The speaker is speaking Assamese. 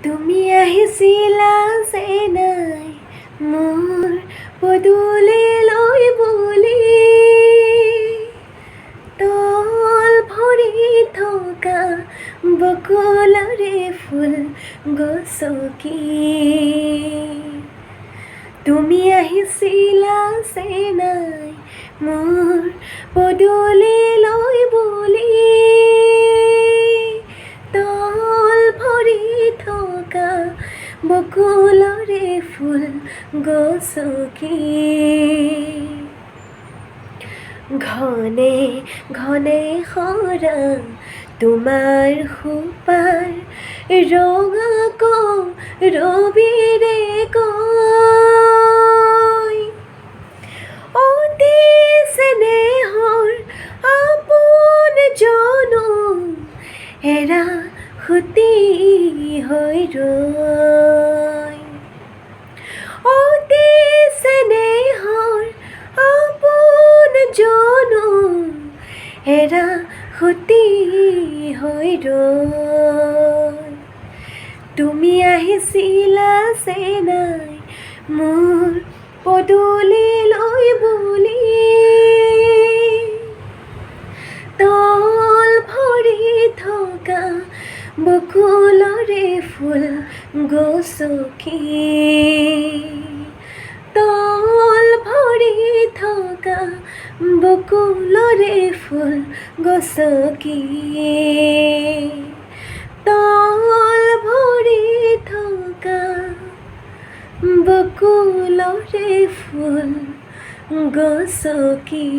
তুমি আহিছিলা যে নাই মোৰ পদূলিলৈ বুলি, তল ভৰি থকা বকুলৰে ফুল গছকি। তুমি আহিছিলা যে নাই মোৰ পদূলিলৈ বুলি, তল ভৰি থকা বকুলৰে ফুল গছকি। ঘনে ঘনে সৰা তোমাৰ খোপাৰ ৰঙা ৰবিৰে কয়, অতি চেনেহৰ আপোন জনম এৰা সতি হৈ ৰয়। অতি চেনেহৰ আপোন জনম এৰা সতি হৈ ৰয়। তুমি আহিছিলা যে নাই মোৰ পদূলিলৈ বুলি, তল ভৰি থকা বকুলৰে ফুল গছকি। তল ভৰি থকা বকুলৰে ফুল গছকি। তল ভৰি থকা বকুলৰে ফুল গছকি।